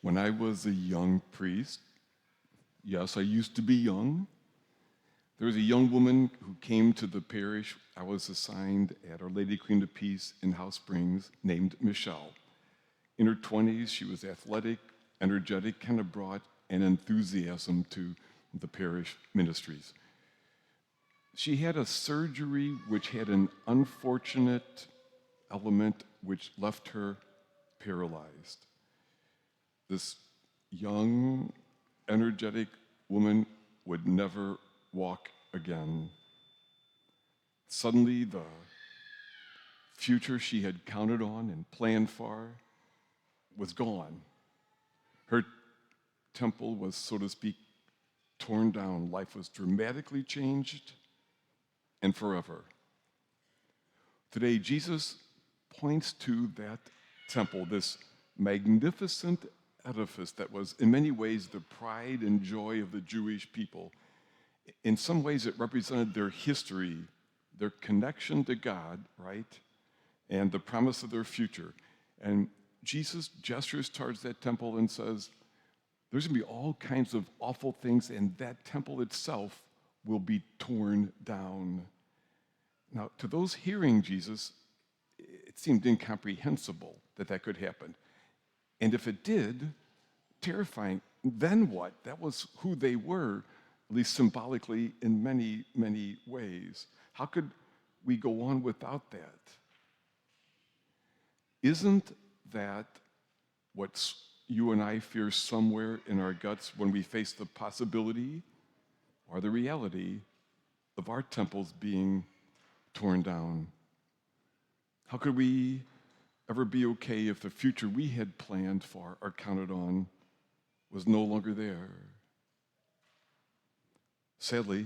When I was a young priest, yes, I used to be young, there was a young woman who came to the parish I was assigned at Our Lady Queen of Peace in House Springs named Michelle. In her 20s, she was athletic, energetic, kind of brought an enthusiasm to the parish ministries. She had a surgery which had an unfortunate element which left her paralyzed. This young, energetic woman would never walk again. Suddenly, the future she had counted on and planned for was gone. Her temple was, so to speak, torn down. Life was dramatically changed and forever. Today, Jesus points to that temple, this magnificent edifice that was in many ways the pride and joy of the Jewish people. In some ways, it represented their history, their connection to God, right? And the promise of their future. And Jesus gestures towards that temple and says, there's going to be all kinds of awful things, and that temple itself will be torn down. Now, to those hearing Jesus, it seemed incomprehensible that that could happen. And if it did, terrifying. Then what? That was who they were, at least symbolically, in many, many ways. How could we go on without that? Isn't that what you and I fear somewhere in our guts when we face the possibility or the reality of our temples being torn down? How could we ever be okay if the future we had planned for or counted on was no longer there? Sadly,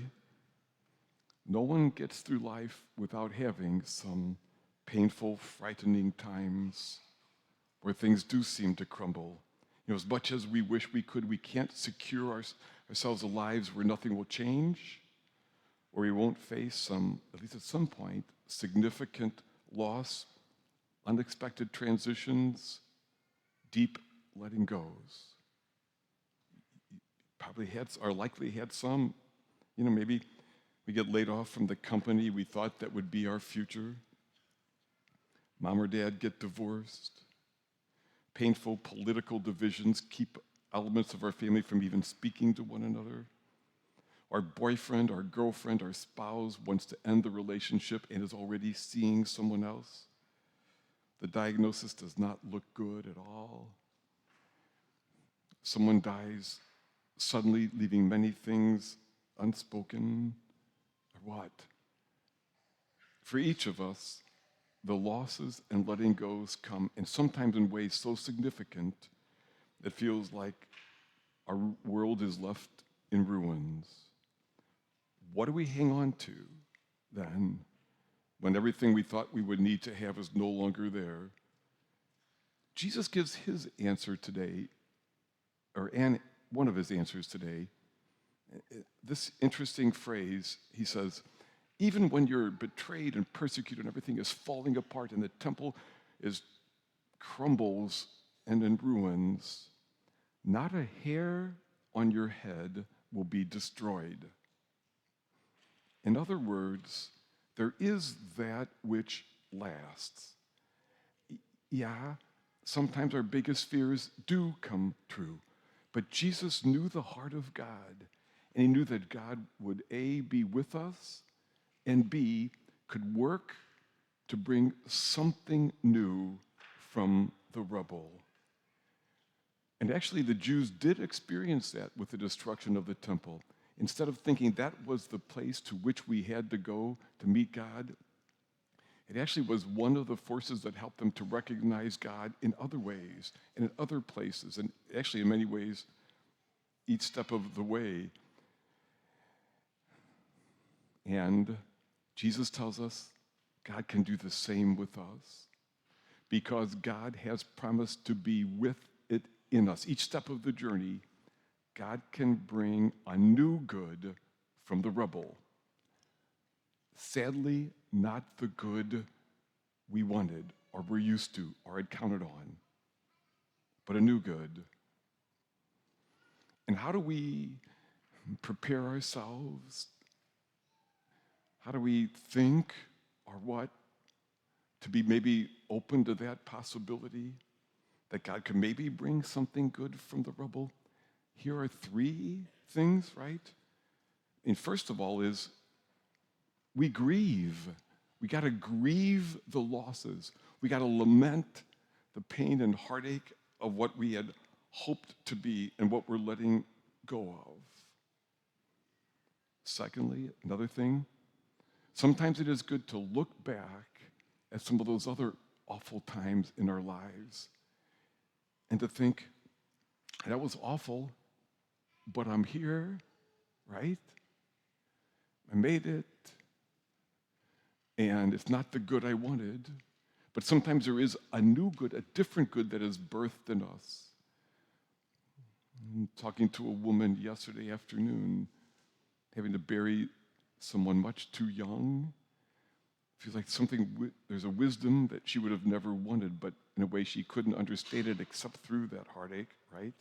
no one gets through life without having some painful, frightening times where things do seem to crumble. As much as we wish we could, we can't secure ourselves lives where nothing will change, or we won't face some, at least at some point, significant loss, unexpected transitions, deep letting goes. Probably had, or likely had some, maybe we get laid off from the company we thought that would be our future. Mom or dad get divorced. Painful political divisions keep elements of our family from even speaking to one another. Our boyfriend, our girlfriend, our spouse wants to end the relationship and is already seeing someone else. The diagnosis does not look good at all. Someone dies suddenly, leaving many things unspoken. Or what? For each of us, the losses and letting goes come, and sometimes in ways so significant it feels like our world is left in ruins. What do we hang on to then when everything we thought we would need to have is no longer there? Jesus gives his answer today, one of his answers today. This interesting phrase, he says, even when you're betrayed and persecuted and everything is falling apart and the temple crumbles and in ruins, not a hair on your head will be destroyed. In other words, there is that which lasts. Yeah, sometimes our biggest fears do come true, but Jesus knew the heart of God, and he knew that God would A, be with us, and B, could work to bring something new from the rubble. And actually, the Jews did experience that with the destruction of the temple. Instead of thinking that was the place to which we had to go to meet God, it actually was one of the forces that helped them to recognize God in other ways and in other places, and actually in many ways, each step of the way. And Jesus tells us God can do the same with us because God has promised to be with it in us. Each step of the journey, God can bring a new good from the rubble. Sadly, not the good we wanted or were used to or had counted on, but a new good And how do we prepare ourselves? How do we think or what to be maybe open to that possibility that God can maybe bring something good from the rubble? Here are three things, right? And first of all is we grieve. We got to grieve the losses. We got to lament the pain and heartache of what we had hoped to be and what we're letting go of. Secondly, another thing, sometimes it is good to look back at some of those other awful times in our lives and to think, that was awful, but I'm here, right? I made it, and it's not the good I wanted, but sometimes there is a new good, a different good that is birthed in us. I'm talking to a woman yesterday afternoon, having to bury someone much too young. Feels like there's a wisdom that she would have never wanted, but in a way she couldn't understand it except through that heartache, right?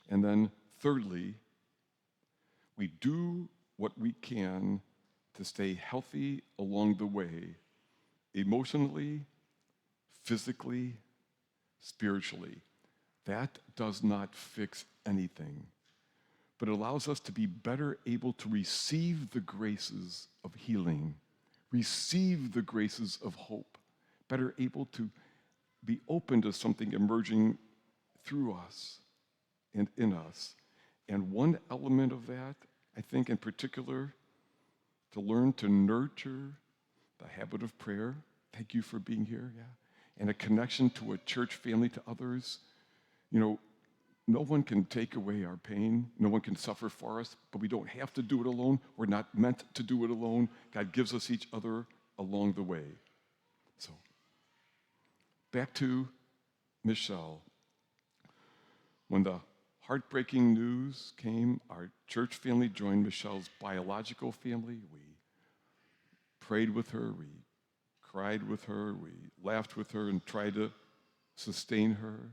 And then thirdly, we do what we can to stay healthy along the way, emotionally, physically, spiritually. That does not fix anything, but it allows us to be better able to receive the graces of healing, receive the graces of hope, better able to be open to something emerging through us and in us. And one element of that, I think in particular, to learn to nurture the habit of prayer. Thank you for being here, yeah. And a connection to a church family, to others. You know, no one can take away our pain. No one can suffer for us, but we don't have to do it alone. We're not meant to do it alone. God gives us each other along the way. So, back to Michelle. When the heartbreaking news came, our church family joined Michelle's biological family. We prayed with her, we cried with her, we laughed with her and tried to sustain her.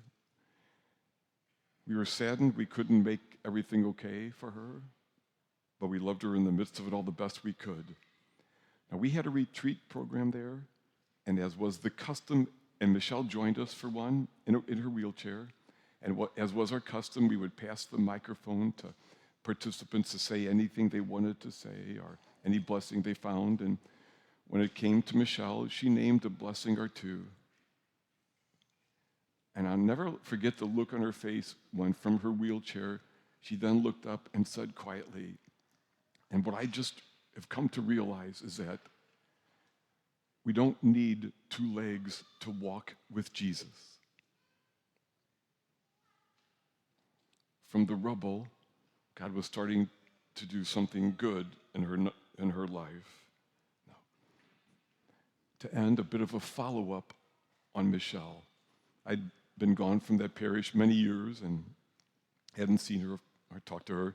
We were saddened we couldn't make everything okay for her, but we loved her in the midst of it all the best we could. Now, we had a retreat program there, and as was the custom, and Michelle joined us for one in her wheelchair, and as was our custom, we would pass the microphone to participants to say anything they wanted to say or any blessing they found. And when it came to Michelle, she named a blessing or two. And I'll never forget the look on her face when from her wheelchair, she then looked up and said quietly, and what I just have come to realize is that we don't need two legs to walk with Jesus. From the rubble, God was starting to do something good in her life. Now, to end, a bit of a follow-up on Michelle. I'd been gone from that parish many years and hadn't seen her or talked to her.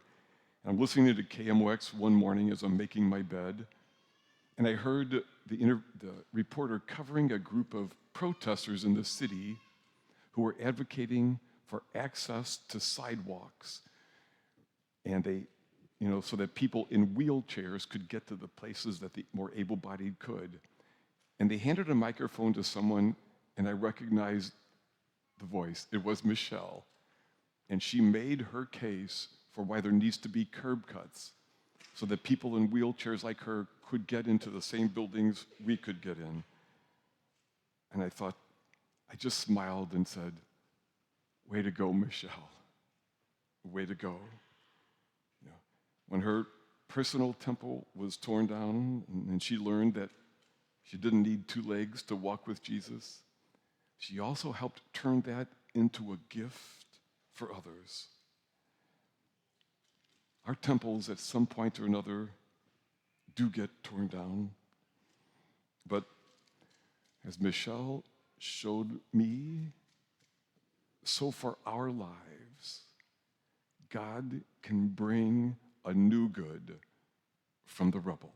And I'm listening to KMOX one morning as I'm making my bed, and I heard the reporter covering a group of protesters in the city who were advocating for access to sidewalks, and they, so that people in wheelchairs could get to the places that the more able-bodied could. And they handed a microphone to someone, and I recognized the voice. It was Michelle. And she made her case for why there needs to be curb cuts so that people in wheelchairs like her could get into the same buildings we could get in. And I just smiled and said, way to go, Michelle. Way to go. When her personal temple was torn down and she learned that she didn't need two legs to walk with Jesus, she also helped turn that into a gift for others. Our temples, at some point or another, do get torn down. But as Michelle showed me, so for our lives, God can bring a new good from the rubble.